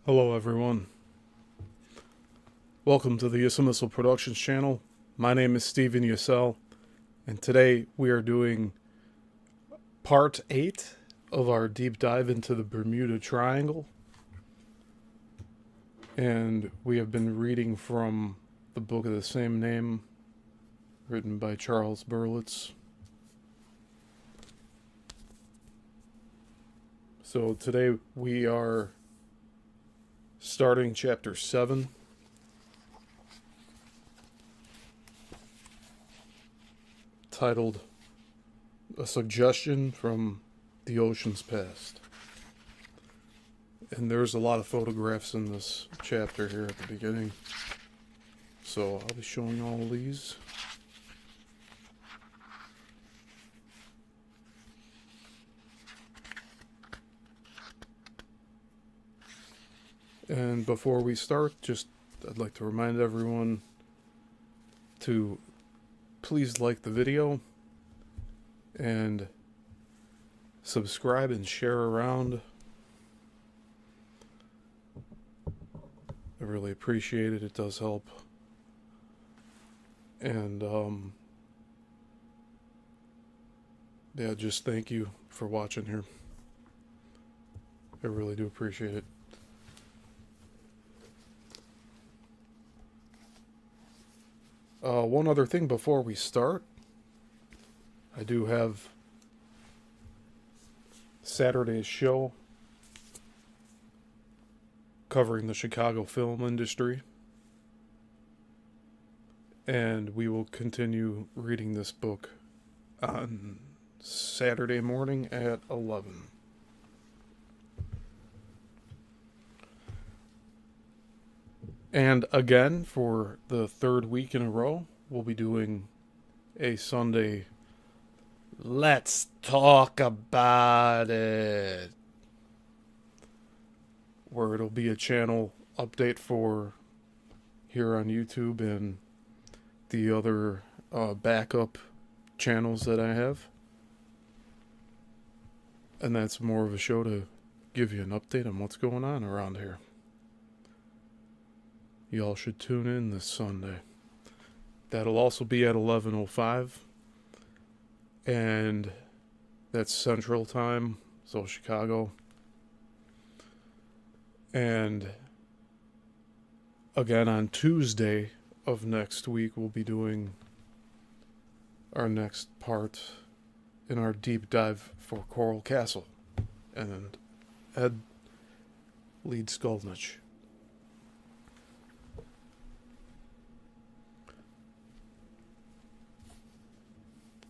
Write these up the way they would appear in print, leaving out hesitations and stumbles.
Hello everyone. Welcome to the Yissilmissil Productions channel. My name is Steven Yissil, and today we are doing part 8 of our deep dive into the Bermuda Triangle. And we have been reading from the book of the same name, written by Charles Berlitz. So today we are starting chapter 7. Titled A Suggestion from the Ocean's Past. And there's a lot of photographs in this chapter here at the beginning. So I'll be showing all these. And before we start, I'd like to remind everyone to please like the video and subscribe and share around. I really appreciate it. It does help. And yeah, just thank you for watching here. I really do appreciate it. One other thing before we start. I do have Saturday's show covering the Chicago film industry. And we will continue reading this book on Saturday morning at 11. And again, for the third week in a row, we'll be doing a Sunday Let's Talk About It, where it'll be a channel update for here on YouTube and the other backup channels that I have. And that's more of a show to give you an update on what's going on around here. Y'all should tune in this Sunday. That'll also be at 11:05. And that's Central Time, so Chicago. And again, on Tuesday of next week, we'll be doing our next part in our deep dive for Coral Castle and Ed Lead Skolnich.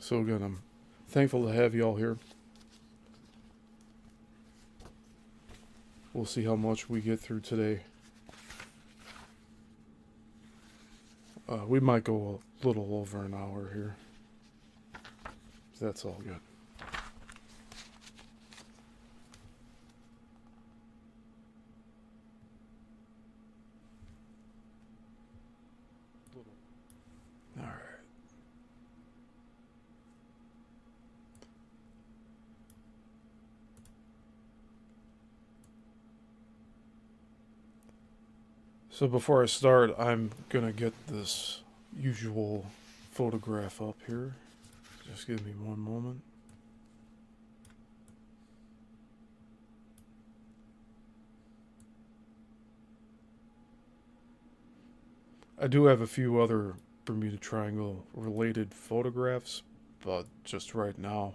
So again, I'm thankful to have you all here. We'll see how much we get through today. We might go a little over an hour here. That's all good. All right. So before I start, I'm gonna get this usual photograph up here. Just give me one moment. I do have a few other Bermuda Triangle related photographs, but just right now,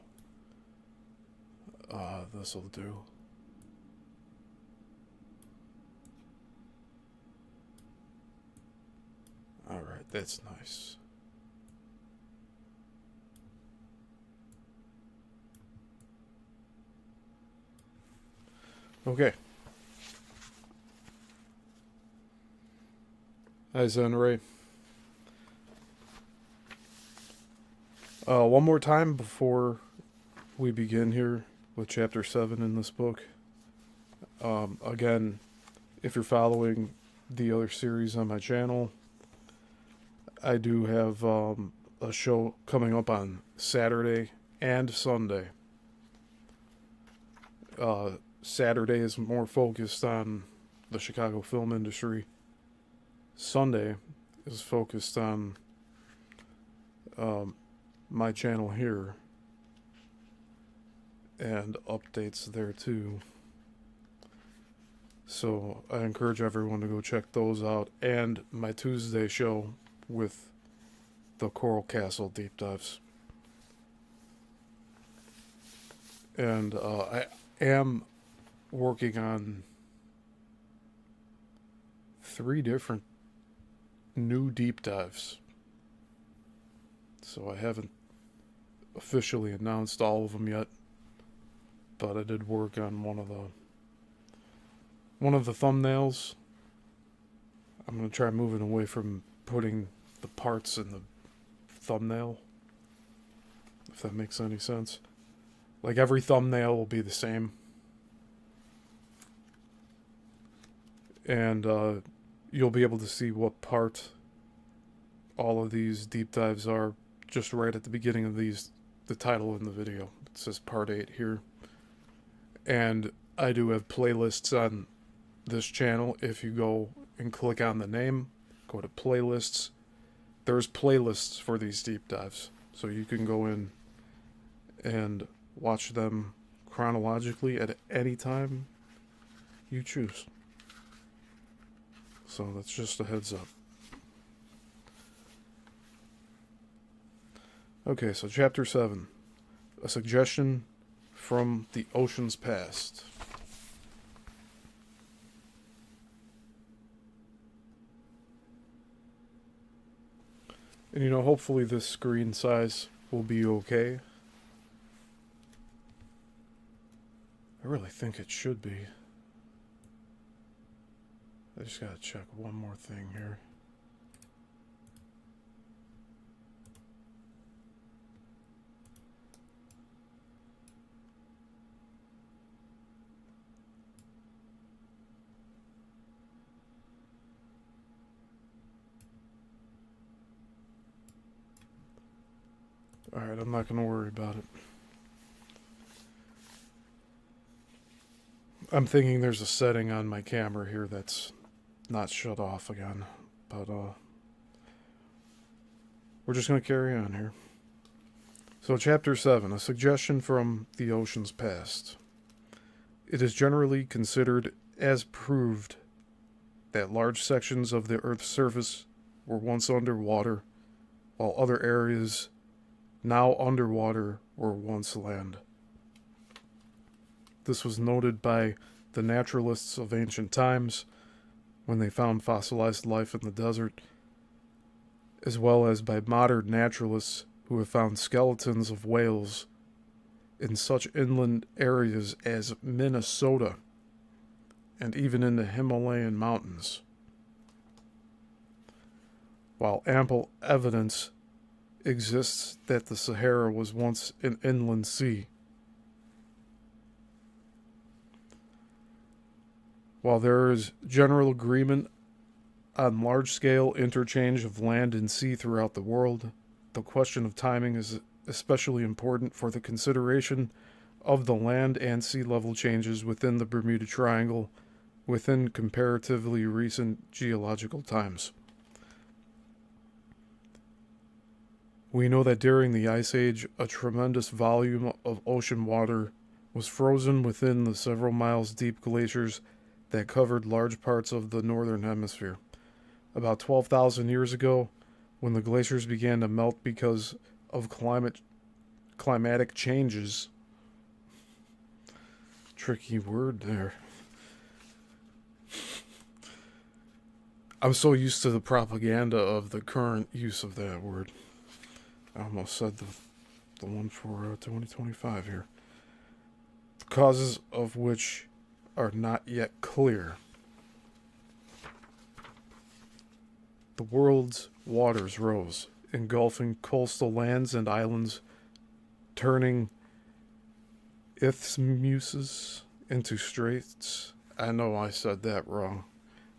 this'll do. Alright, that's nice. Okay. Hi, Zenray. One more time before we begin here with Chapter 7 in this book. Again, if you're following the other series on my channel, I do have a show coming up on Saturday and Sunday. Saturday is more focused on the Chicago film industry. Sunday is focused on my channel here and updates there too. So I encourage everyone to go check those out, and my Tuesday show with the Coral Castle deep dives. And I am working on 3 different new deep dives. So I haven't officially announced all of them yet, but I did work on one of the thumbnails. I'm going to try moving away from putting the parts in the thumbnail, if that makes any sense. Like, every thumbnail will be the same. And you'll be able to see what part all of these deep dives are just right at the beginning of the title in the video. It says part 8 here. And I do have playlists on this channel. If you go and click on the name, go to playlists, there's playlists for these deep dives. So you can go in and watch them chronologically at any time you choose. So that's just a heads up. Okay, so Chapter 7. A suggestion from the ocean's past. And hopefully this screen size will be okay. I really think it should be. I just gotta check one more thing here. Alright, I'm not gonna worry about it. I'm thinking there's a setting on my camera here that's not shut off again, but we're just going to carry on here. So Chapter 7, a suggestion from the ocean's past. It is generally considered as proved that large sections of the Earth's surface were once underwater, while other areas now underwater were once land. This was noted by the naturalists of ancient times when they found fossilized life in the desert, as well as by modern naturalists who have found skeletons of whales in such inland areas as Minnesota and even in the Himalayan mountains. While ample evidence exists that the Sahara was once an inland sea. While there is general agreement on large-scale interchange of land and sea throughout the world, the question of timing is especially important for the consideration of the land and sea level changes within the Bermuda Triangle within comparatively recent geological times. We know that during the Ice Age, a tremendous volume of ocean water was frozen within the several miles deep glaciers that covered large parts of the northern hemisphere. About 12,000 years ago, when the glaciers began to melt because of climatic changes. Tricky word there. I'm so used to the propaganda of the current use of that word. I almost said the one for 2025 here. The causes of which are not yet clear. The world's waters rose, engulfing coastal lands and islands, turning isthmuses into straits. I know I said that wrong.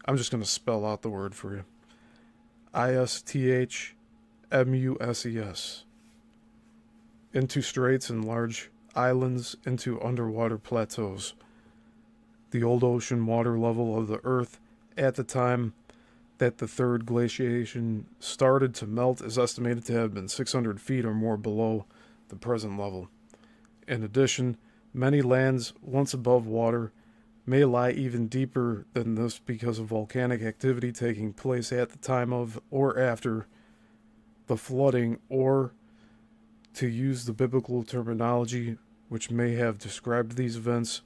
I'm just going to spell out the word for you. isthmuses. Into straits and large islands, into underwater plateaus. The old ocean water level of the Earth at the time that the third glaciation started to melt is estimated to have been 600 feet or more below the present level. In addition, many lands once above water may lie even deeper than this because of volcanic activity taking place at the time of or after the flooding, or, to use the biblical terminology which may have described these events,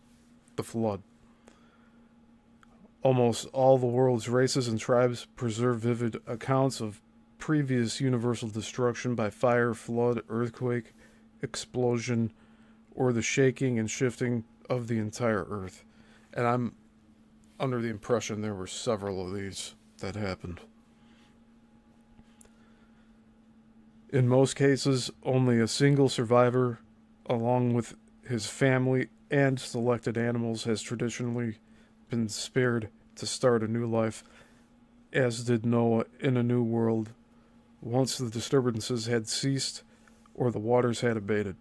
the flood. Almost all the world's races and tribes preserve vivid accounts of previous universal destruction by fire, flood, earthquake, explosion, or the shaking and shifting of the entire earth. And I'm under the impression there were several of these that happened. In most cases, only a single survivor, along with his family and selected animals, has traditionally been spared to start a new life, as did Noah in a new world, once the disturbances had ceased or the waters had abated.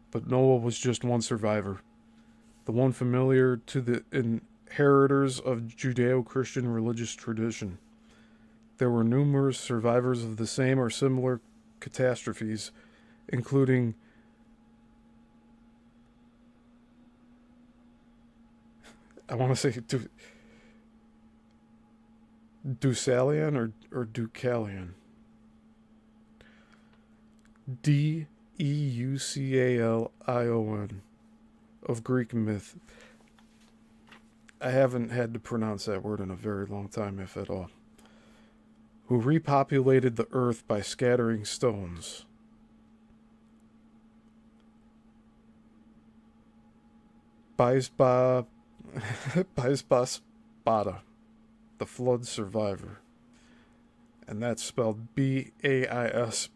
But Noah was just one survivor, the one familiar to the inheritors of Judeo-Christian religious tradition. There were numerous survivors of the same or similar catastrophes, including I want to say Deucalion or Deucalion. Deucalion of Greek myth. I haven't had to pronounce that word in a very long time, if at all. Who repopulated the earth by scattering stones. Baisba Spada, the flood survivor. And that's spelled Baisbasbata.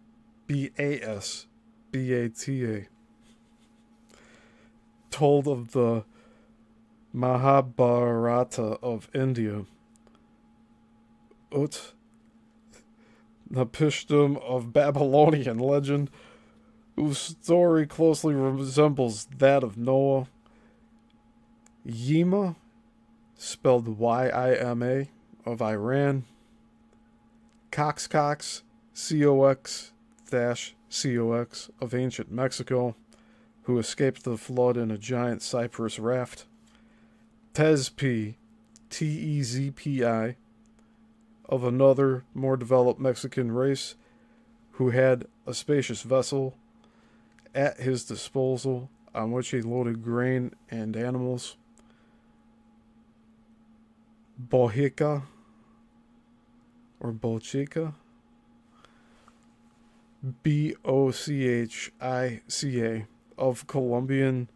Told of the Mahabharata of India. Utnapishtim of Babylonian legend, whose story closely resembles that of Noah. Yima, spelled Yima, of Iran. Cox, COX-COX of ancient Mexico, who escaped the flood in a giant cypress raft. Tezpi, Tezpi, of another, more developed Mexican race, who had a spacious vessel at his disposal on which he loaded grain and animals. Bohica, or Bolchica, Bochica, of Colombian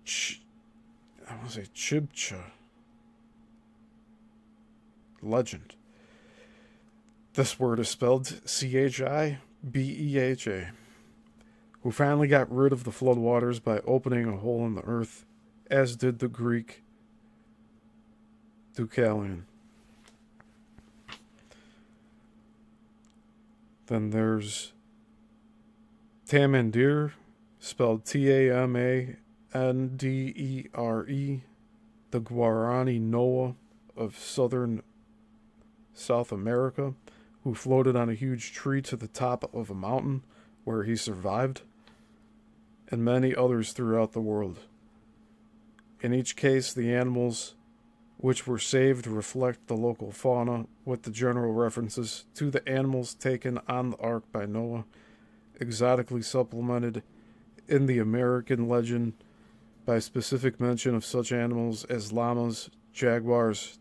Chibcha legend. This word is spelled Chibeha, who finally got rid of the floodwaters by opening a hole in the earth, as did the Greek Deucalion. Then there's Tamandere, spelled Tamandere, the Guarani Noah of southern South America, who floated on a huge tree to the top of a mountain where he survived, and many others throughout the world. In each case, the animals which were saved reflect the local fauna, with the general references to the animals taken on the ark by Noah, exotically supplemented in the American legend by specific mention of such animals as llamas, jaguars,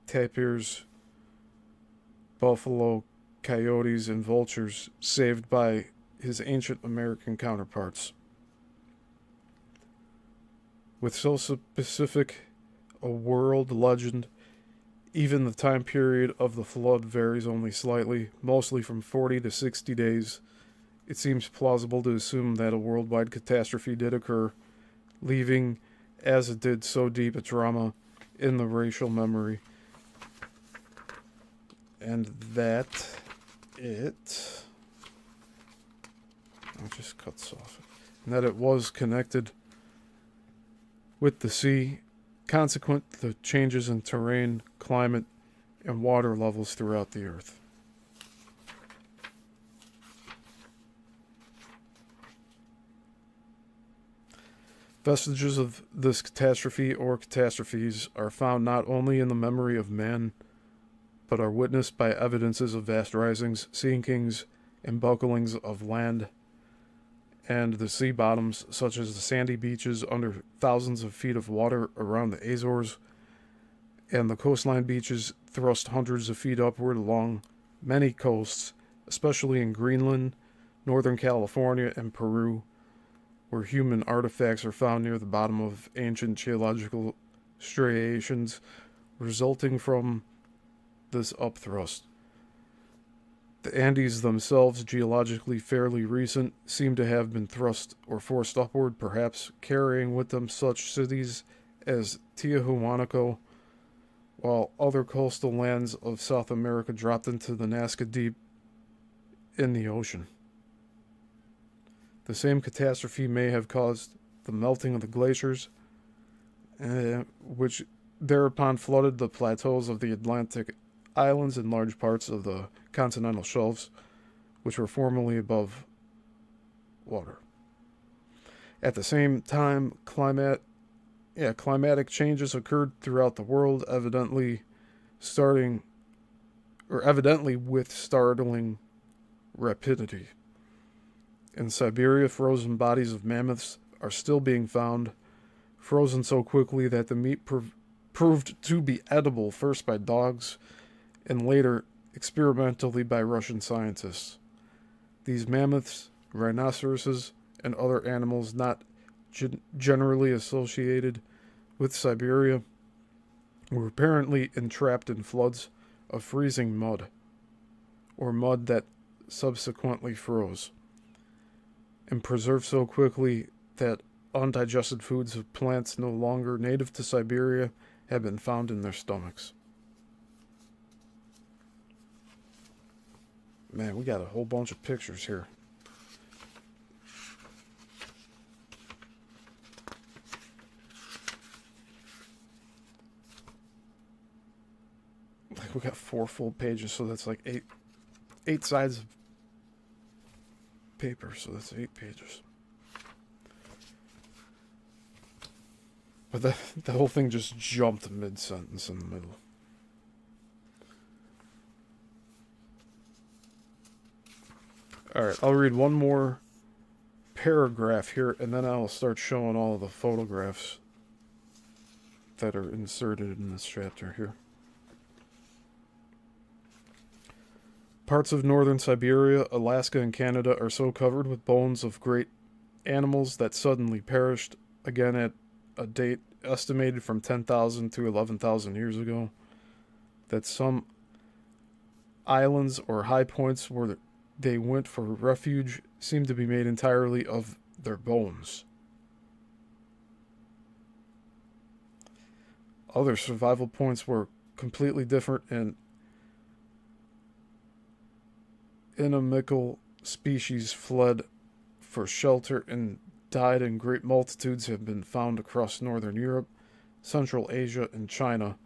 tapirs, buffalo, coyotes, and vultures, saved by his ancient American counterparts. With so specific a world legend, even the time period of the flood varies only slightly, mostly from 40 to 60 days. It seems plausible to assume that a worldwide catastrophe did occur, leaving, as it did, so deep a trauma in the racial memory. And that it just cuts off. And that it was connected with the sea, consequent to changes in terrain, climate, and water levels throughout the earth. Vestiges of this catastrophe or catastrophes are found not only in the memory of man, but are witnessed by evidences of vast risings, sinkings, and bucklings of land and the sea bottoms, such as the sandy beaches under thousands of feet of water around the Azores, and the coastline beaches thrust hundreds of feet upward along many coasts, especially in Greenland, Northern California, and Peru, where human artifacts are found near the bottom of ancient geological striations resulting from this upthrust. The Andes themselves, geologically fairly recent, seem to have been thrust or forced upward, perhaps carrying with them such cities as Tiahuanaco, while other coastal lands of South America dropped into the Nazca Deep in the ocean. The same catastrophe may have caused the melting of the glaciers, which thereupon flooded the plateaus of the Atlantic islands and large parts of the continental shelves, which were formerly above water. At the same time, climatic changes occurred throughout the world, evidently with startling rapidity. In Siberia, frozen bodies of mammoths are still being found, frozen so quickly that the meat proved to be edible first by dogs and later experimentally by Russian scientists. These mammoths, rhinoceroses, and other animals not generally associated with Siberia were apparently entrapped in floods of freezing mud, or mud that subsequently froze, and preserved so quickly that undigested foods of plants no longer native to Siberia have been found in their stomachs. Man, we got a whole bunch of pictures here. Like, we got 4 full pages, so that's like eight sides of paper, so that's 8 pages. But the whole thing just jumped mid-sentence in the middle. Alright, I'll read one more paragraph here, and then I'll start showing all of the photographs that are inserted in this chapter here. Parts of northern Siberia, Alaska, and Canada are so covered with bones of great animals that suddenly perished, again at a date estimated from 10,000 to 11,000 years ago, that some islands or high points where they went for refuge seem to be made entirely of their bones. Other survival points were completely different, and inimical species fled for shelter and died in great multitudes have been found across northern Europe, Central Asia, and China,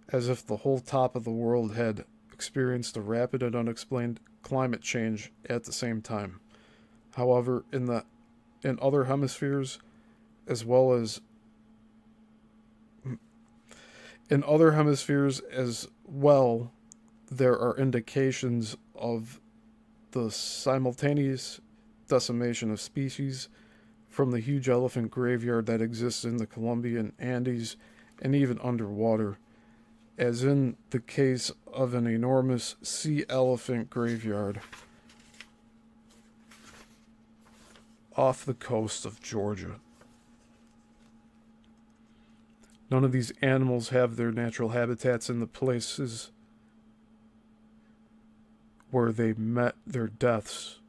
as if the whole top of the world had experienced a rapid and unexplained climate change at the same time. However, in other hemispheres, as well, there are indications of the simultaneous decimation of species, from the huge elephant graveyard that exists in the Colombian Andes and even underwater, as in the case of an enormous sea elephant graveyard off the coast of Georgia. None of these animals have their natural habitats in the places where they met their deaths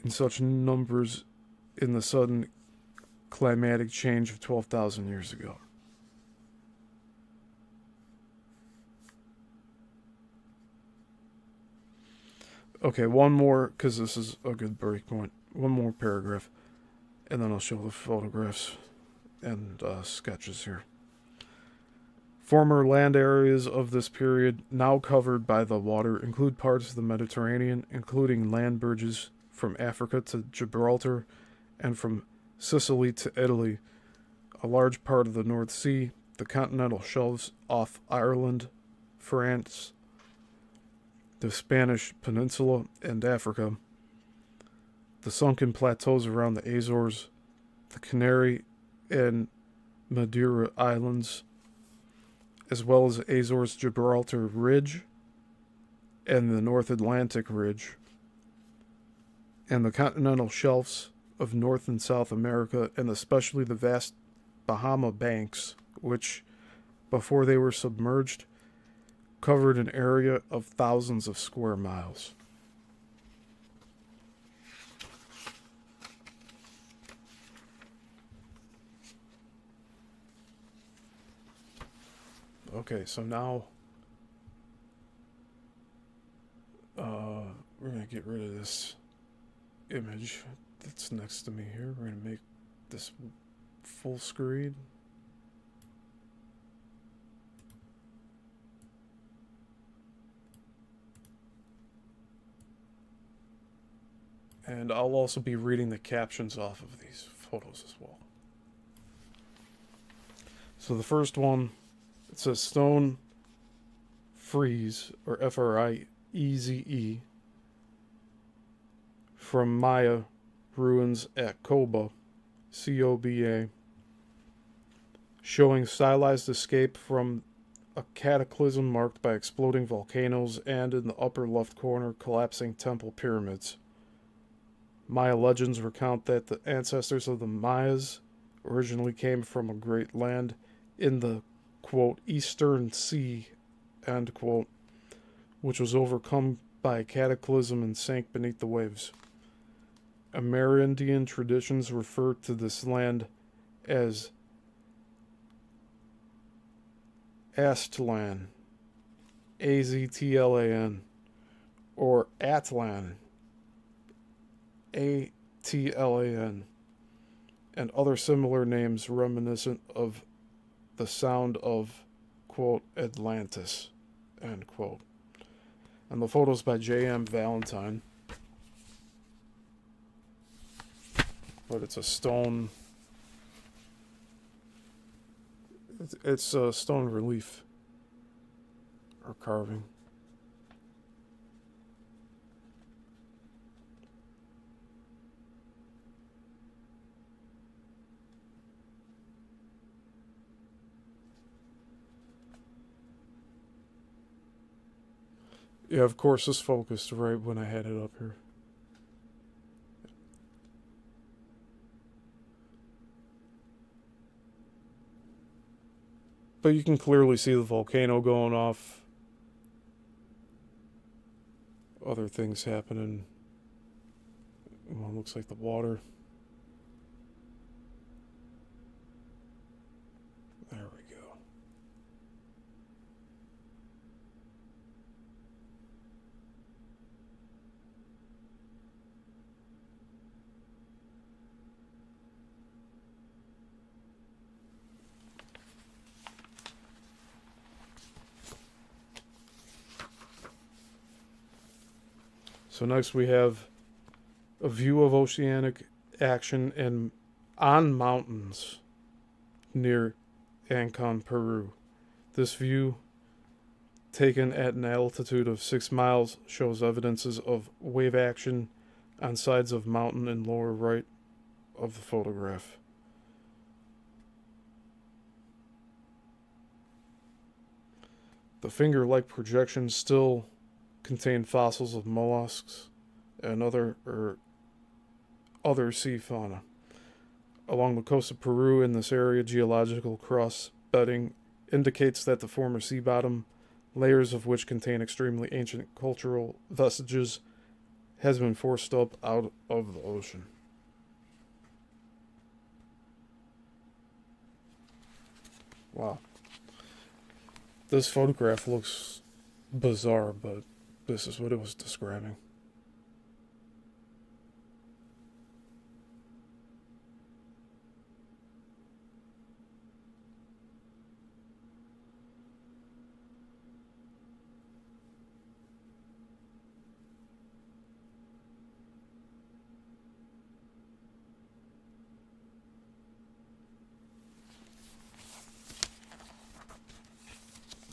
in such numbers in the sudden climatic change of 12,000 years ago. Okay, one more, because this is a good break point. One more paragraph, and then I'll show the photographs and sketches here. Former land areas of this period, now covered by the water, include parts of the Mediterranean, including land bridges from Africa to Gibraltar and from Sicily to Italy, a large part of the North Sea, the continental shelves off Ireland, France, the Spanish Peninsula, and Africa, the sunken plateaus around the Azores, the Canary and Madeira Islands, as well as the Azores-Gibraltar Ridge and the North Atlantic Ridge, and the continental shelves of North and South America, and especially the vast Bahama Banks, which, before they were submerged, covered an area of thousands of square miles. Okay, so now we're going to get rid of this image that's next to me here. We're going to make this full screen. And I'll also be reading the captions off of these photos as well. So the first one, it says Stone Frieze, or Frieze, from Maya ruins at Koba, Coba, showing stylized escape from a cataclysm marked by exploding volcanoes and, in the upper left corner, collapsing temple pyramids. Maya legends recount that the ancestors of the Mayas originally came from a great land in the, quote, Eastern Sea, end quote, which was overcome by a cataclysm and sank beneath the waves. Amerindian traditions refer to this land as Aztlan, Aztlan, or Atlan, Atlan, and other similar names reminiscent of the sound of, quote, Atlantis, end quote. And the photo's by J.M. Valentine. But it's a stone. It's a stone relief or carving. Yeah, of course, this focused right when I had it up here. But you can clearly see the volcano going off. Other things happening. Well, looks like the water. There we go. So next we have a view of oceanic action on mountains near Ancon, Peru. This view, taken at an altitude of 6 miles, shows evidences of wave action on sides of mountain in lower right of the photograph. The finger-like projections still contain fossils of mollusks and other sea fauna. Along the coast of Peru in this area, geological cross-bedding indicates that the former sea bottom, layers of which contain extremely ancient cultural vestiges, has been forced up out of the ocean. Wow. This photograph looks bizarre, but this is what it was describing.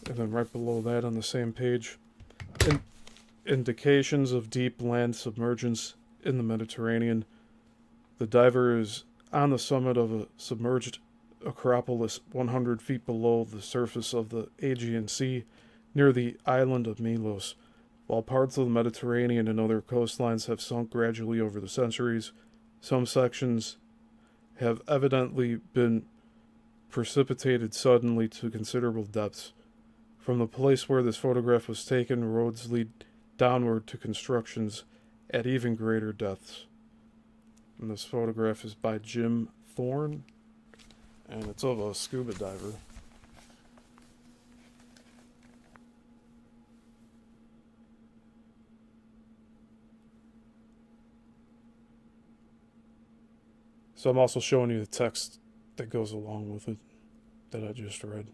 And then right below that on the same page, indications of deep land submergence in the Mediterranean. The diver is on the summit of a submerged acropolis 100 feet below the surface of the Aegean Sea near the island of Milos. While parts of the Mediterranean and other coastlines have sunk gradually over the centuries, some sections have evidently been precipitated suddenly to considerable depths. From the place where this photograph was taken, roads lead downward to constructions at even greater depths. And this photograph is by Jim Thorne, and it's of a scuba diver. So I'm also showing you the text that goes along with it that I just read.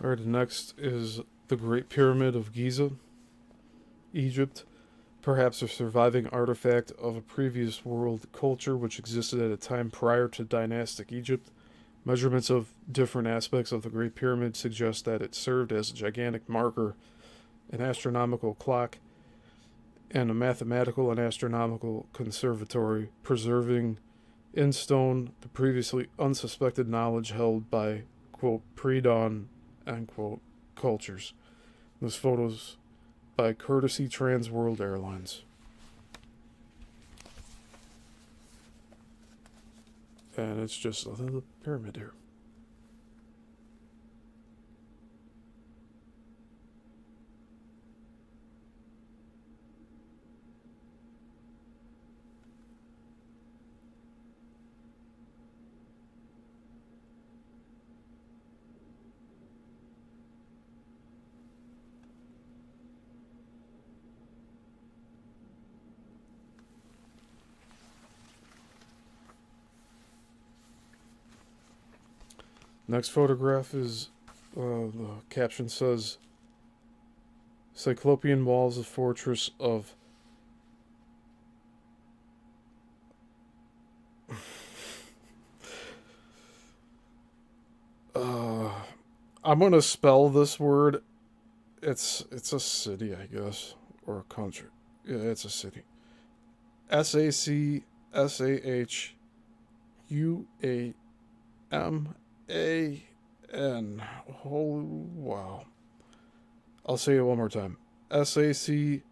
Alright, the next is the Great Pyramid of Giza, Egypt, perhaps a surviving artifact of a previous world culture which existed at a time prior to dynastic Egypt. Measurements of different aspects of the Great Pyramid suggest that it served as a gigantic marker, an astronomical clock, and a mathematical and astronomical conservatory, preserving in stone the previously unsuspected knowledge held by, quote, pre-dawn, end quote, cultures. This photo's by Courtesy Trans World Airlines. And it's just the pyramid here. Next photograph is, the caption says, Cyclopean walls of fortress of I'm gonna spell this word. It's a city, I guess, or a country. Yeah, it's a city. SACSHUAMAN. Oh wow! I'll say it one more time. SACSHUAMAN.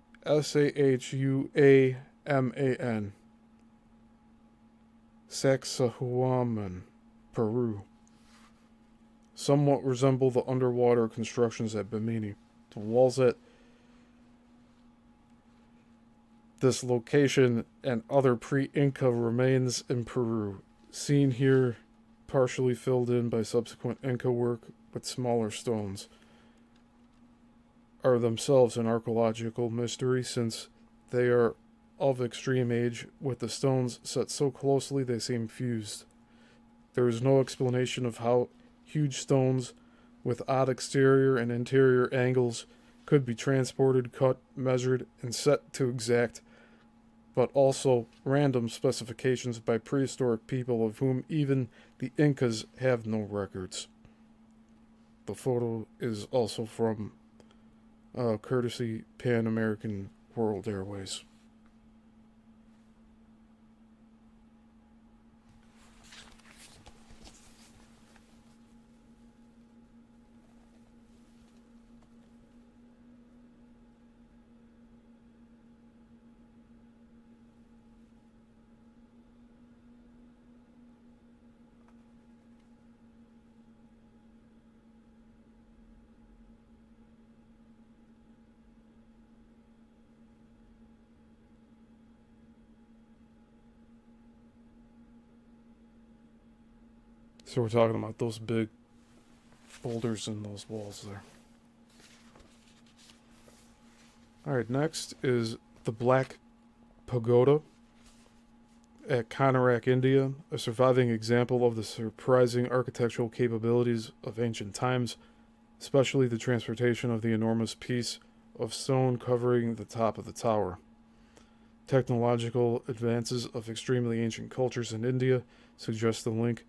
Sacsayhuaman, Peru. Somewhat resemble the underwater constructions at Bimini. The walls at this location and other pre-Inca remains in Peru, seen here partially filled in by subsequent Inca work with smaller stones, are themselves an archaeological mystery since they are of extreme age, with the stones set so closely they seem fused. There is no explanation of how huge stones with odd exterior and interior angles could be transported, cut, measured, and set to exact, but also random specifications by prehistoric people of whom even the Incas have no records. The photo is also from courtesy Pan American World Airways. So we're talking about those big boulders in those walls there. Alright, next is the Black Pagoda at Konarak, India, a surviving example of the surprising architectural capabilities of ancient times, especially the transportation of the enormous piece of stone covering the top of the tower. Technological advances of extremely ancient cultures in India suggest the link,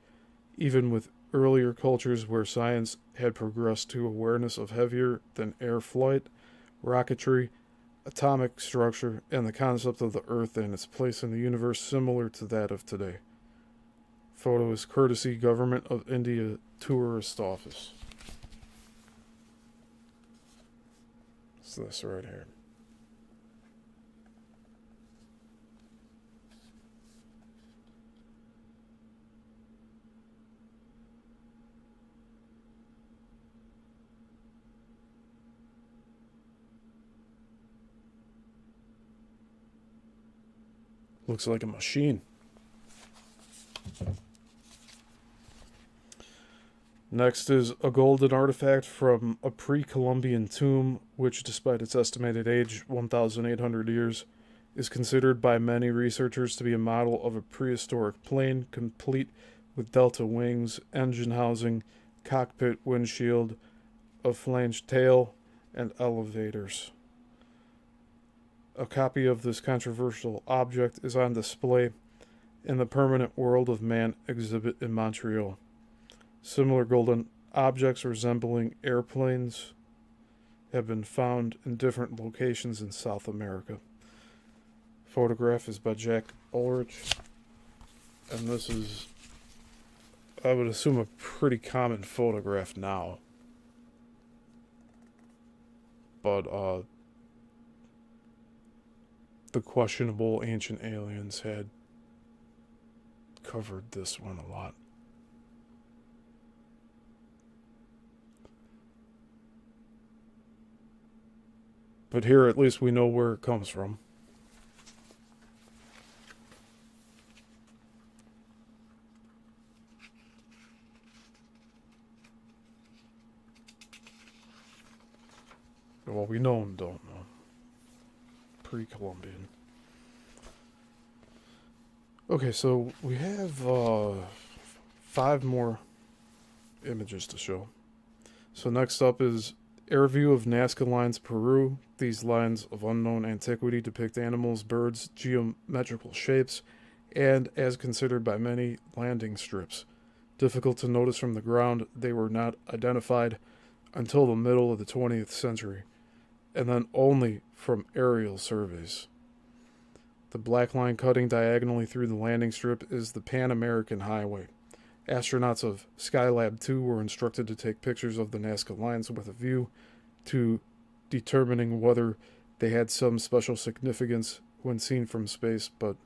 even with earlier cultures where science had progressed to awareness of heavier than air flight, rocketry, atomic structure, and the concept of the Earth and its place in the universe similar to that of today. Photo is courtesy Government of India Tourist Office. It's this right here. Looks like a machine. Next is a golden artifact from a pre-Columbian tomb, which, despite its estimated age, 1,800 years, is considered by many researchers to be a model of a prehistoric plane, complete with delta wings, engine housing, cockpit windshield, a flanged tail, and elevators. A copy of this controversial object is on display in the Permanent World of Man exhibit in Montreal. Similar golden objects resembling airplanes have been found in different locations in South America. Photograph is by Jack Ulrich, and this is, I would assume, a pretty common photograph now. But, the questionable ancient aliens had covered this one a lot. But here at least we know where it comes from. Well, we know and don't know. Pre-Columbian. Okay, so we have 5 more images to show. So next up is air view of Nazca Lines, Peru. These lines of unknown antiquity depict animals, birds, geometrical shapes, and, as considered by many, landing strips. Difficult to notice from the ground, they were not identified until the middle of the 20th century, and then only from aerial surveys. The black line cutting diagonally through the landing strip is the Pan American Highway. Astronauts of Skylab 2 were instructed to take pictures of the Nazca Lines with a view to determining whether they had some special significance when seen from space, but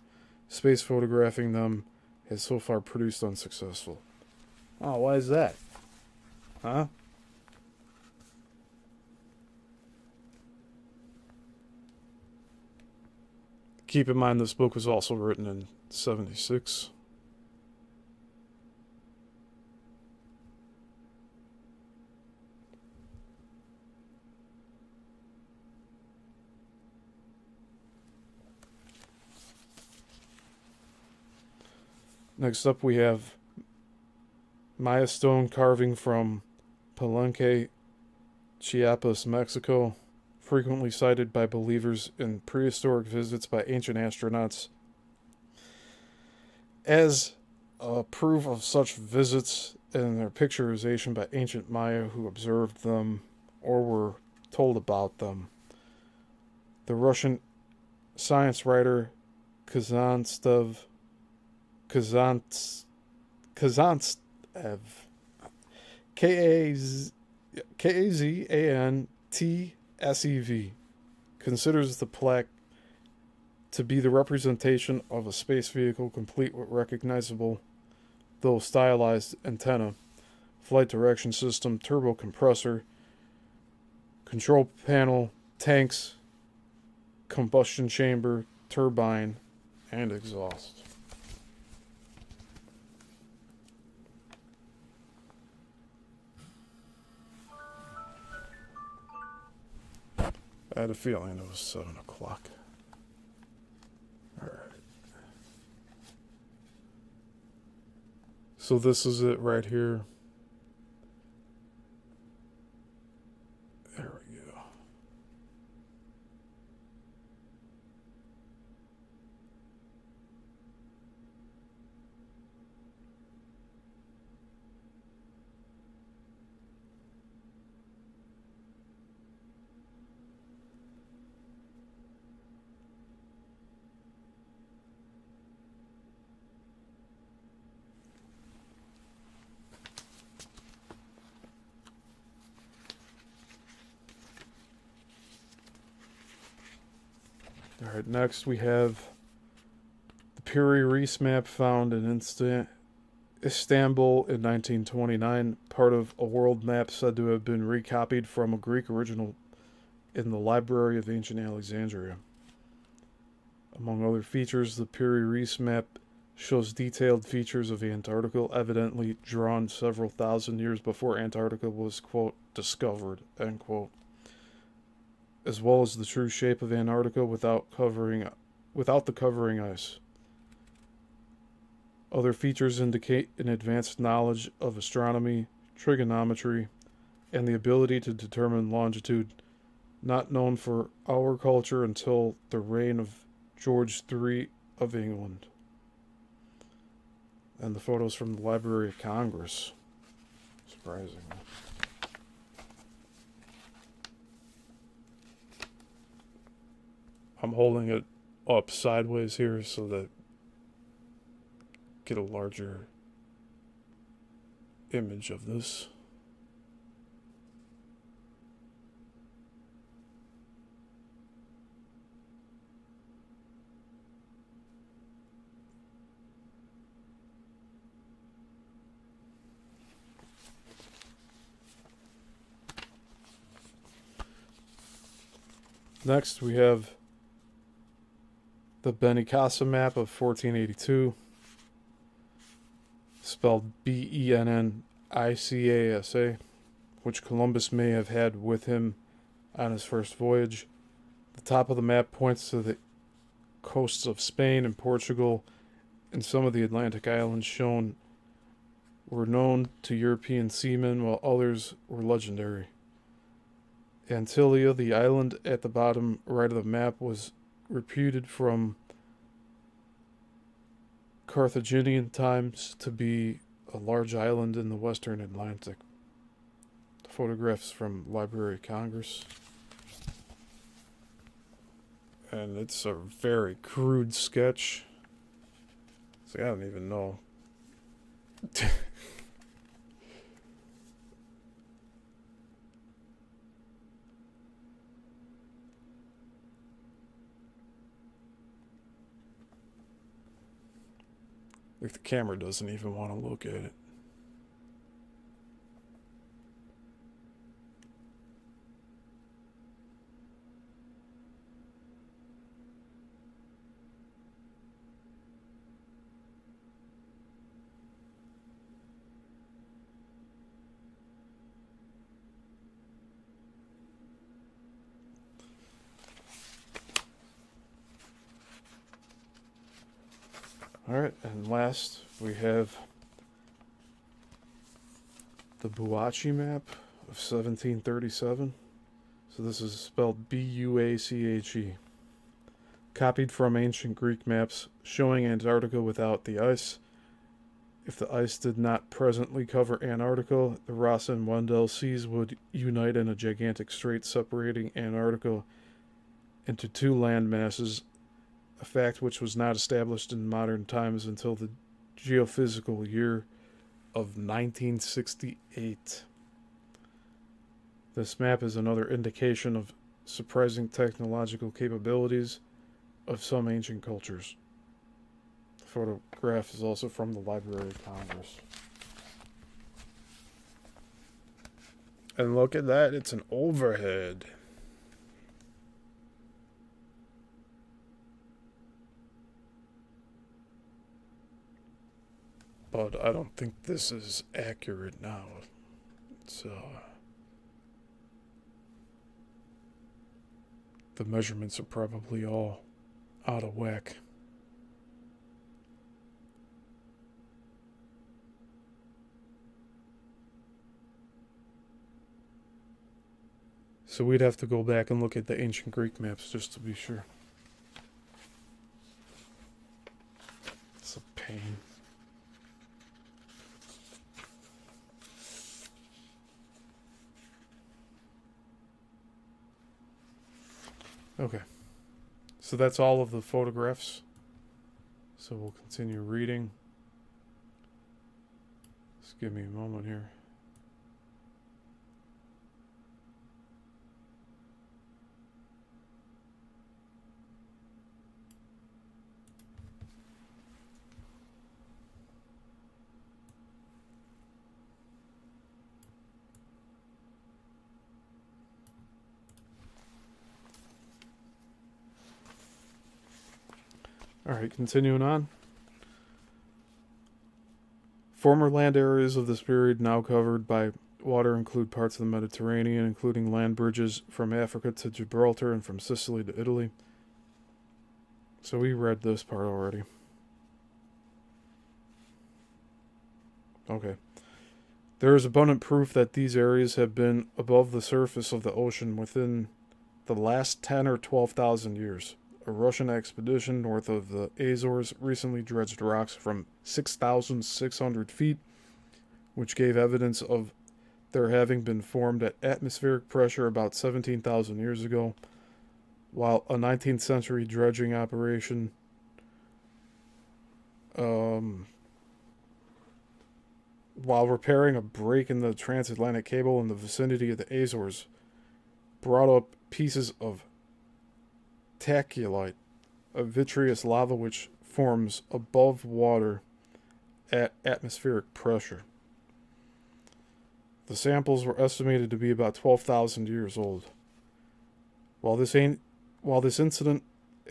space photographing them has so far produced unsuccessful. Oh, why is that? Huh? Keep in mind this book was also written in 1976. Next up we have Maya stone carving from Palenque, Chiapas, Mexico, frequently cited by believers in prehistoric visits by ancient astronauts as proof of such visits and their picturization by ancient Maya who observed them or were told about them. The Russian science writer Kazantsev Kazantsev considers the plaque to be the representation of a space vehicle complete with recognizable, though stylized, antenna, flight direction system, turbo compressor, control panel, tanks, combustion chamber, turbine, and exhaust. I had a feeling it was 7 o'clock. Alright. So this is it right here. There we go. Alright, next we have the Piri-Reis map found in Istanbul in 1929, part of a world map said to have been recopied from a Greek original in the Library of Ancient Alexandria. Among other features, the Piri-Reis map shows detailed features of Antarctica, evidently drawn several thousand years before Antarctica was, quote, discovered, end quote, as well as the true shape of Antarctica without the covering ice. Other features indicate an advanced knowledge of astronomy, trigonometry, and the ability to determine longitude, not known for our culture until the reign of George III of England. And the photos from the Library of Congress. Surprising. I'm holding it up sideways here so that get a larger image of this. Next, we have the Benincasa map of 1482, spelled Bennicasa, which Columbus may have had with him on his first voyage. The top of the map points to the coasts of Spain and Portugal, and some of the Atlantic islands shown were known to European seamen, while others were legendary. Antilia, the island at the bottom right of the map, was reputed from Carthaginian times to be a large island in the western Atlantic. The photographs from Library of Congress. And it's a very crude sketch. See, I don't even know. Like the camera doesn't even want to look at it. Alright, and last we have the Buachi map of 1737. So this is spelled Buache. Copied from ancient Greek maps showing Antarctica without the ice. If the ice did not presently cover Antarctica, the Ross and Weddell Seas would unite in a gigantic strait separating Antarctica into two land masses, a fact which was not established in modern times until the geophysical year of 1968. This map is another indication of surprising technological capabilities of some ancient cultures. The photograph is also from the Library of Congress. And look at that, it's an overhead. But I don't think this is accurate now. It's The measurements are probably all out of whack. So we'd have to go back and look at the ancient Greek maps just to be sure. It's a pain. Okay. So that's all of the photographs. So we'll continue reading. Just give me a moment here. Alright, continuing on. Former land areas of this period now covered by water include parts of the Mediterranean, including land bridges from Africa to Gibraltar and from Sicily to Italy. So we read this part already. Okay. There is abundant proof that these areas have been above the surface of the ocean within the last 10 or 12,000 years. A Russian expedition north of the Azores recently dredged rocks from 6,600 feet, which gave evidence of their having been formed at atmospheric pressure about 17,000 years ago, while a 19th century dredging operation while repairing a break in the transatlantic cable in the vicinity of the Azores, brought up pieces of taculite, a vitreous lava which forms above water at atmospheric pressure. The samples were estimated to be about 12,000 years old. While this incident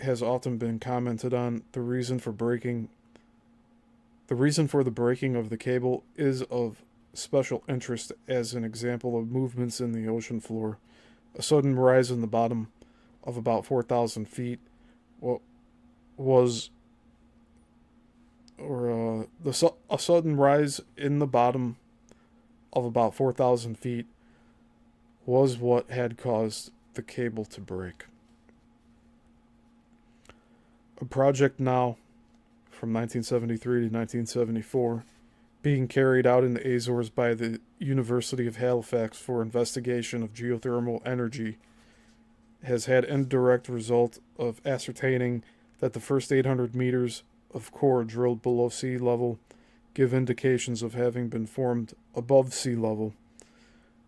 has often been commented on, the reason for the breaking of the cable is of special interest as an example of movements in the ocean floor. A sudden rise in the bottom of about 4,000 feet a sudden rise in the bottom of about 4,000 feet was what had caused the cable to break. A project now, from 1973 to 1974, being carried out in the Azores by the University of Halifax for investigation of geothermal energy, has had indirect result of ascertaining that the first 800 meters of core drilled below sea level give indications of having been formed above sea level,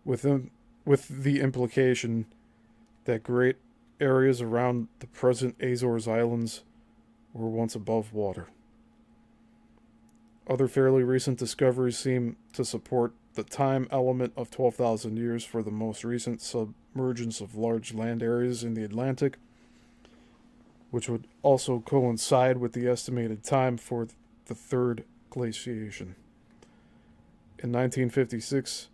with the implication that great areas around the present Azores Islands were once above water. Other fairly recent discoveries seem to support the time element of 12,000 years for the most recent submergence of large land areas in the Atlantic, which would also coincide with the estimated time for the third glaciation. In 1956,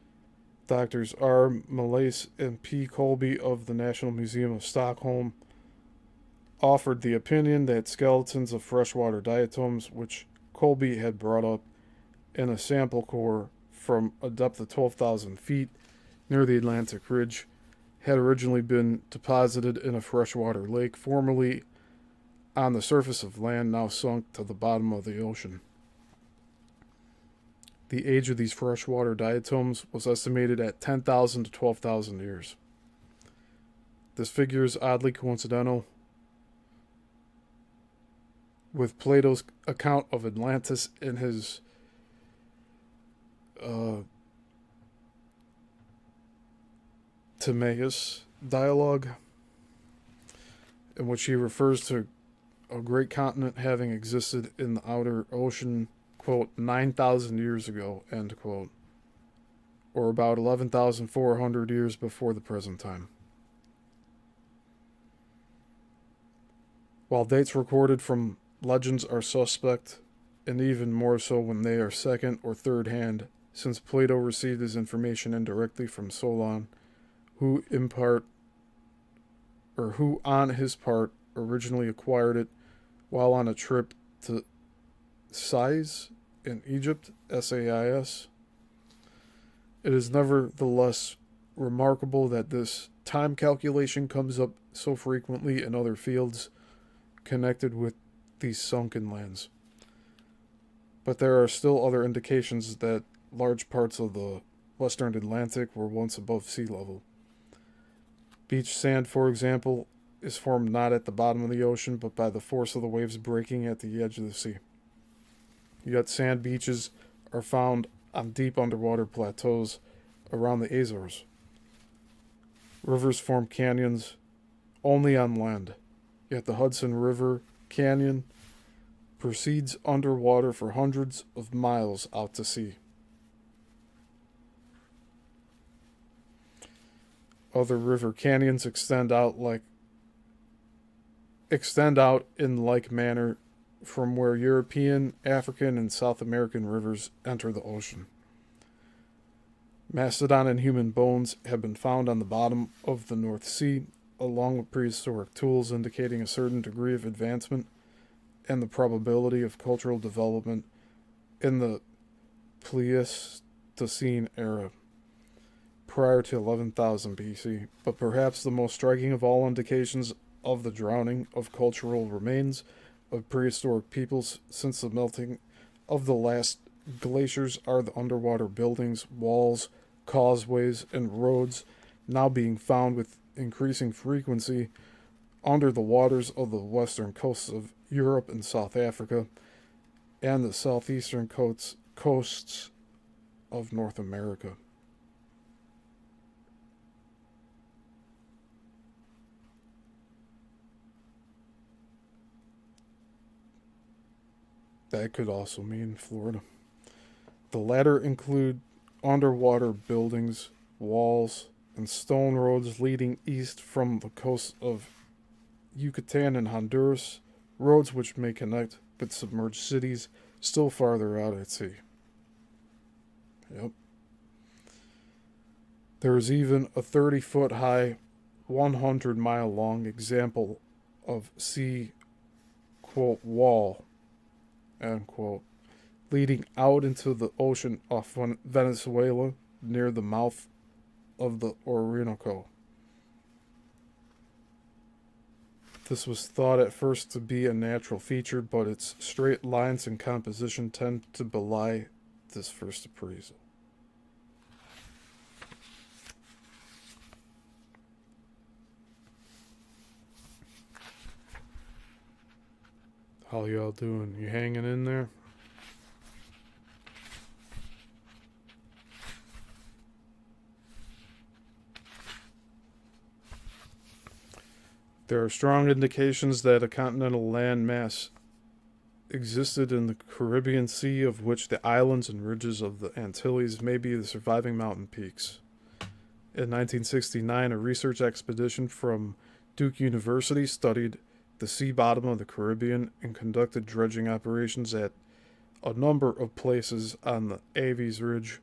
Doctors R. Malace and P. Colby of the National Museum of Stockholm offered the opinion that skeletons of freshwater diatoms, which Colby had brought up in a sample core from a depth of 12,000 feet near the Atlantic Ridge, had originally been deposited in a freshwater lake formerly on the surface of land, now sunk to the bottom of the ocean. The age of these freshwater diatoms was estimated at 10,000 to 12,000 years. This figure is oddly coincidental with Plato's account of Atlantis in his Timaeus dialogue, in which he refers to a great continent having existed in the outer ocean, quote, 9,000 years ago, end quote, or about 11,400 years before the present time. While dates recorded from legends are suspect, and even more so when they are second or third hand, since Plato received his information indirectly from Solon, who in part or who on his part originally acquired it while on a trip to Sais in Egypt, SAIS. It is nevertheless remarkable that this time calculation comes up so frequently in other fields connected with these sunken lands. But there are still other indications that large parts of the western Atlantic were once above sea level. Beach sand, for example, is formed not at the bottom of the ocean, but by the force of the waves breaking at the edge of the sea. Yet sand beaches are found on deep underwater plateaus around the Azores. Rivers form canyons only on land, yet the Hudson River Canyon proceeds underwater for hundreds of miles out to sea. Other river canyons extend out in like manner from where European, African, and South American rivers enter the ocean. Mastodon and human bones have been found on the bottom of the North Sea, along with prehistoric tools indicating a certain degree of advancement and the probability of cultural development in the Pleistocene era, prior to 11,000 BC. But perhaps the most striking of all indications of the drowning of cultural remains of prehistoric peoples since the melting of the last glaciers are the underwater buildings, walls, causeways, and roads now being found with increasing frequency under the waters of the western coasts of Europe and South Africa and the southeastern coasts of North America. That could also mean Florida. The latter include underwater buildings, walls, and stone roads leading east from the coast of Yucatan and Honduras, roads which may connect with submerged cities still farther out at sea. Yep. There is even a 30-foot high, 100-mile-long example of sea, quote, wall, end quote, leading out into the ocean off Venezuela near the mouth of the Orinoco. This was thought at first to be a natural feature, but its straight lines and composition tend to belie this first appraisal. How y'all doing? You hanging in there? There are strong indications that a continental land mass existed in the Caribbean Sea, of which the islands and ridges of the Antilles may be the surviving mountain peaks. In 1969, a research expedition from Duke University studied the sea bottom of the Caribbean and conducted dredging operations at a number of places on the Aves Ridge,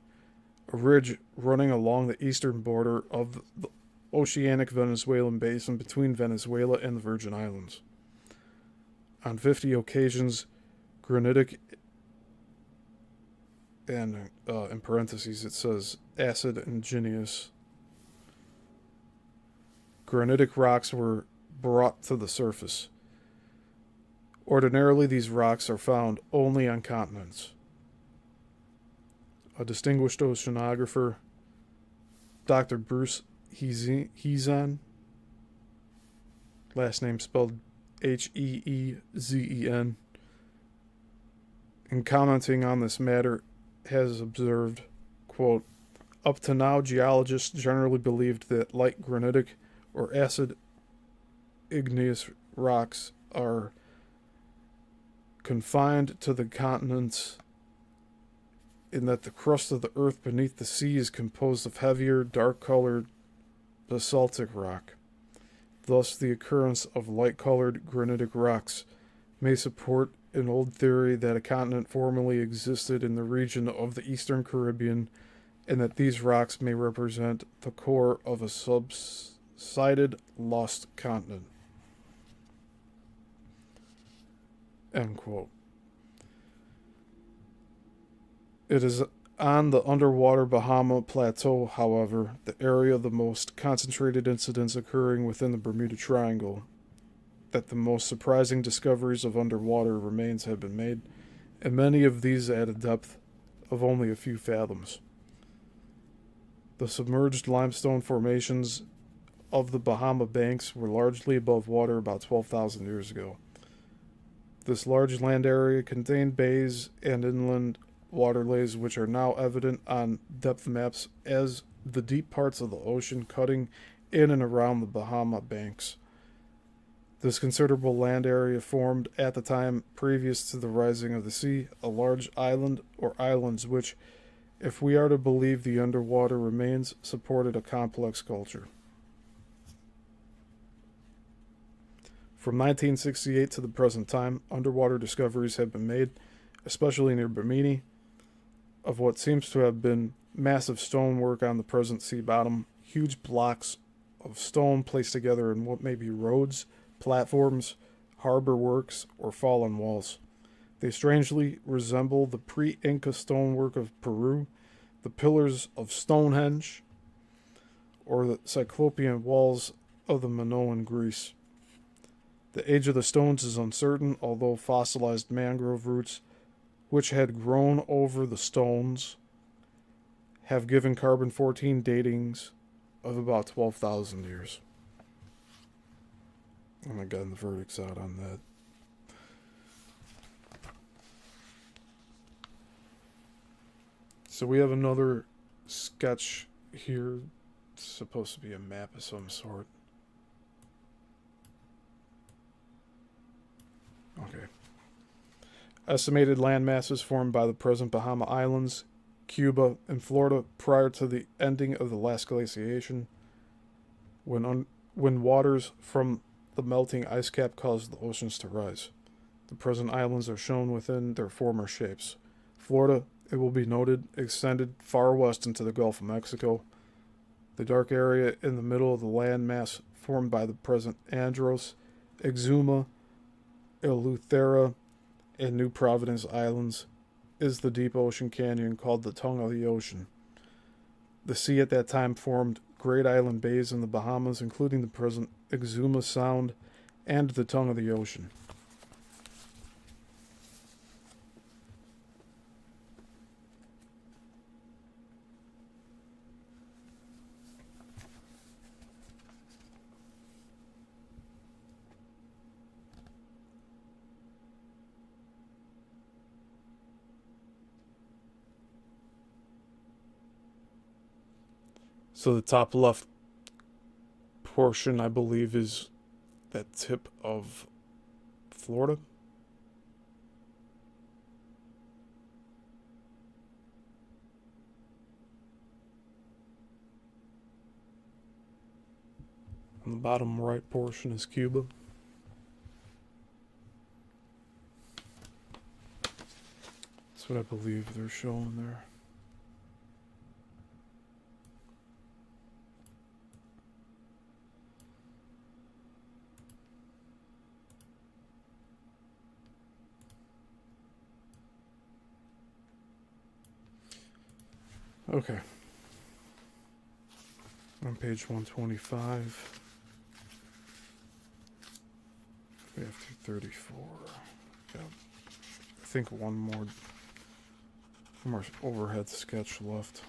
a ridge running along the eastern border of the oceanic Venezuelan basin between Venezuela and the Virgin Islands. On 50 occasions, granitic, and in parentheses it says acid igneous, granitic rocks were brought to the surface. Ordinarily, these rocks are found only on continents. A distinguished oceanographer, Dr. Bruce Heezen, last name spelled Heezen, in commenting on this matter, has observed, quote, up to now, geologists generally believed that light granitic or acid igneous rocks are confined to the continents, in that the crust of the earth beneath the sea is composed of heavier, dark-colored basaltic rock. Thus, the occurrence of light-colored granitic rocks may support an old theory that a continent formerly existed in the region of the eastern Caribbean, and that these rocks may represent the core of a sighted lost continent. End quote. It is on the underwater Bahama Plateau, however, the area of the most concentrated incidents occurring within the Bermuda Triangle, that the most surprising discoveries of underwater remains have been made, and many of these at a depth of only a few fathoms. The submerged limestone formations of the Bahama Banks were largely above water about 12,000 years ago. This large land area contained bays and inland waterways which are now evident on depth maps as the deep parts of the ocean cutting in and around the Bahama Banks. This considerable land area formed at the time previous to the rising of the sea a large island or islands which, if we are to believe the underwater remains, supported a complex culture. From 1968 to the present time, underwater discoveries have been made, especially near Bimini, of what seems to have been massive stonework on the present sea bottom, huge blocks of stone placed together in what may be roads, platforms, harbor works, or fallen walls. They strangely resemble the pre-Inca stonework of Peru, the pillars of Stonehenge, or the Cyclopean walls of the Minoan Greece. The age of the stones is uncertain, although fossilized mangrove roots, which had grown over the stones, have given carbon-14 datings of about 12,000 years. Oh my god, the verdict's out on that. So we have another sketch here. It's supposed to be a map of some sort. Okay. Estimated land masses formed by the present Bahama Islands, Cuba, and Florida prior to the ending of the last glaciation, when waters from the melting ice cap caused the oceans to rise. The present islands are shown within their former shapes. Florida, it will be noted, extended far west into the Gulf of Mexico. The dark area in the middle of the land mass formed by the present Andros, Exuma, Eleuthera, and New Providence Islands is the deep ocean canyon called the Tongue of the Ocean. The sea at that time formed great island bays in the Bahamas, including the present Exuma Sound and the Tongue of the Ocean. So the top left portion, I believe, is that tip of Florida. And the bottom right portion is Cuba. That's what I believe they're showing there. Okay. On page 125. We have 234. Yeah. I think one more overhead sketch left.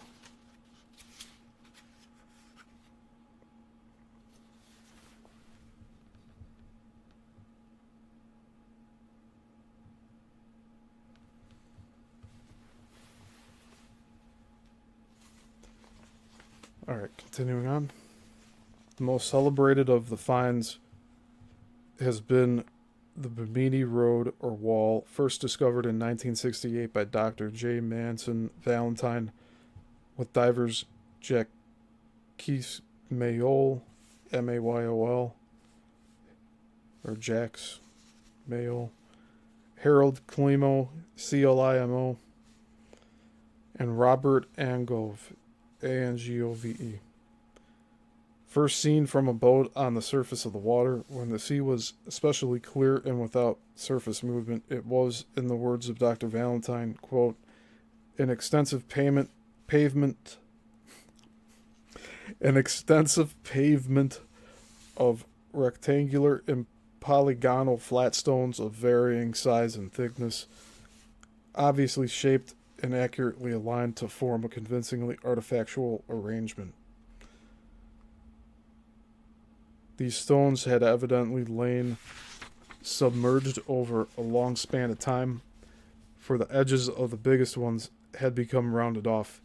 Alright, continuing on. The most celebrated of the finds has been the Bimini Road or Wall, first discovered in 1968 by Dr. J. Manson Valentine with divers Jack Keith Mayol, M-A-Y-O-L, or Jax Mayol, Harold Climo, C-L-I-M-O, and Robert Angove, Angove. First seen from a boat on the surface of the water, when the sea was especially clear and without surface movement, it was, in the words of Dr. Valentine, quote, an extensive pavement of rectangular and polygonal flat stones of varying size and thickness, obviously shaped and accurately aligned to form a convincingly artifactual arrangement. These stones had evidently lain submerged over a long span of time, for the edges of the biggest ones had become rounded off,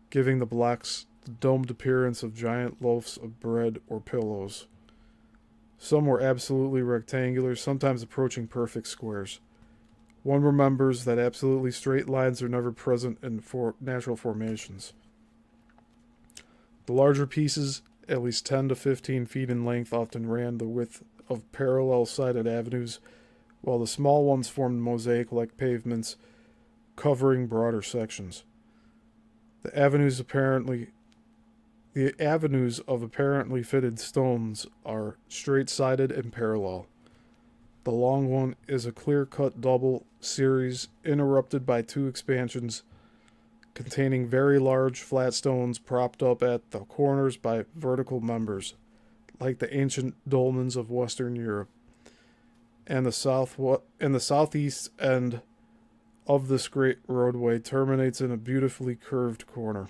giving the blocks the domed appearance of giant loaves of bread or pillows. Some were absolutely rectangular, sometimes approaching perfect squares. One remembers that absolutely straight lines are never present in natural formations. The larger pieces, at least 10 to 15 feet in length, often ran the width of parallel-sided avenues, while the small ones formed mosaic-like pavements covering broader sections. The avenues of apparently fitted stones are straight-sided and parallel. The long one is a clear-cut double series interrupted by two expansions containing very large flat stones propped up at the corners by vertical members, like the ancient dolmens of Western Europe. And the southeast end of this great roadway terminates in a beautifully curved corner.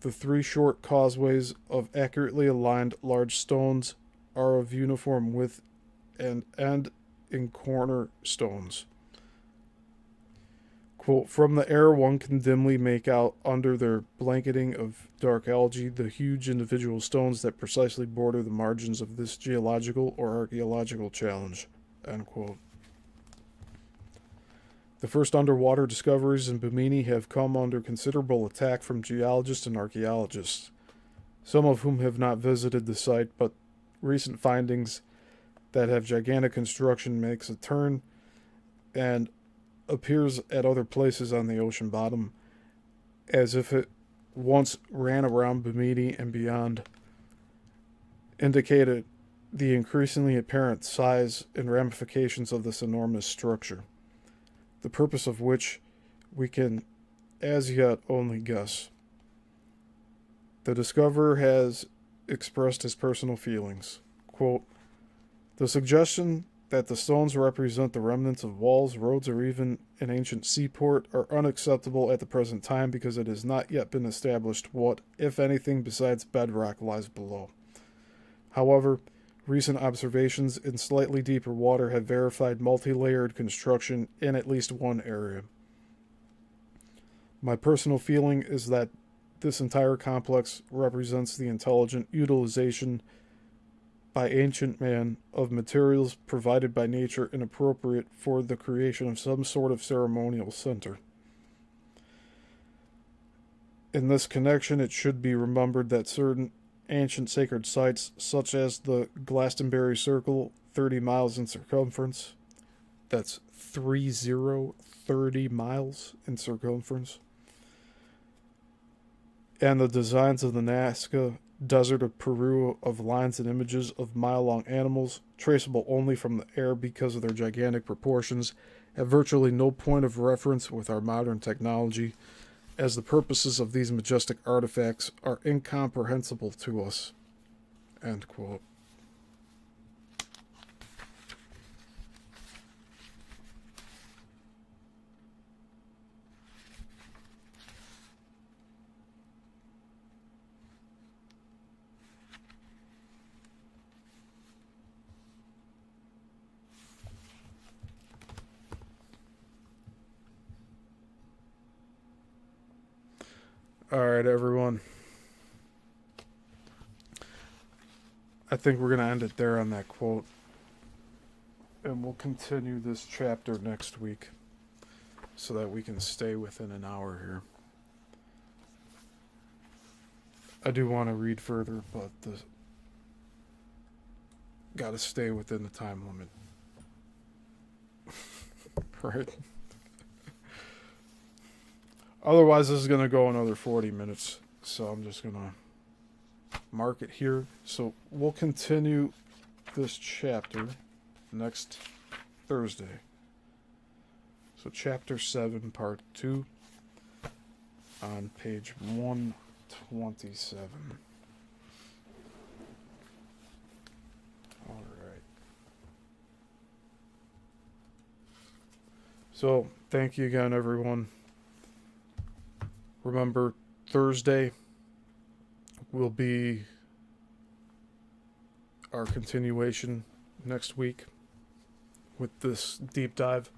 The three short causeways of accurately aligned large stones are of uniform width and end in corner stones. Quote, from the air one can dimly make out under their blanketing of dark algae the huge individual stones that precisely border the margins of this geological or archaeological challenge. End quote. The first underwater discoveries in Bimini have come under considerable attack from geologists and archaeologists, some of whom have not visited the site, but recent findings that have gigantic construction makes a turn and appears at other places on the ocean bottom as if it once ran around Bimini and beyond, indicated the increasingly apparent size and ramifications of this enormous structure, the purpose of which we can as yet only guess. The discoverer has expressed his personal feelings. Quote, the suggestion that the stones represent the remnants of walls, roads, or even an ancient seaport are unacceptable at the present time because it has not yet been established what, if anything, besides bedrock lies below. However, recent observations in slightly deeper water have verified multi-layered construction in at least one area. My personal feeling is that this entire complex represents the intelligent utilization by ancient man of materials provided by nature and appropriate for the creation of some sort of ceremonial center. In this connection, it should be remembered that certain ancient sacred sites, such as the Glastonbury Circle, 30 miles in circumference, that's 30 miles in circumference, and the designs of the Nazca Desert of Peru of lines and images of mile-long animals, traceable only from the air because of their gigantic proportions, have virtually no point of reference with our modern technology, as the purposes of these majestic artifacts are incomprehensible to us. End quote. Alright, everyone. I think we're going to end it there on that quote. And we'll continue this chapter next week so that we can stay within an hour here. I do want to read further, but got to stay within the time limit. Right? Otherwise, this is going to go another 40 minutes. So I'm just going to mark it here. So we'll continue this chapter next Thursday. So chapter 7, part 2, on page 127. All right. So thank you again, everyone. Remember, Thursday will be our continuation next week with this deep dive.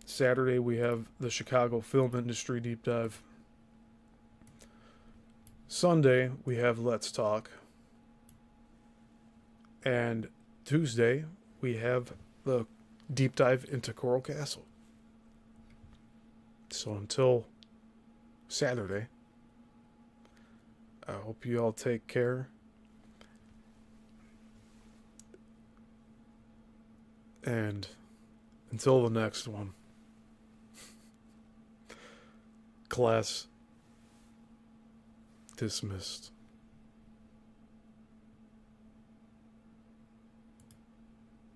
Saturday we have the Chicago film industry deep dive. Sunday we have Let's Talk. And Tuesday we have the deep dive into Coral Castle. So until Saturday, I hope you all take care. And until the next one, class dismissed.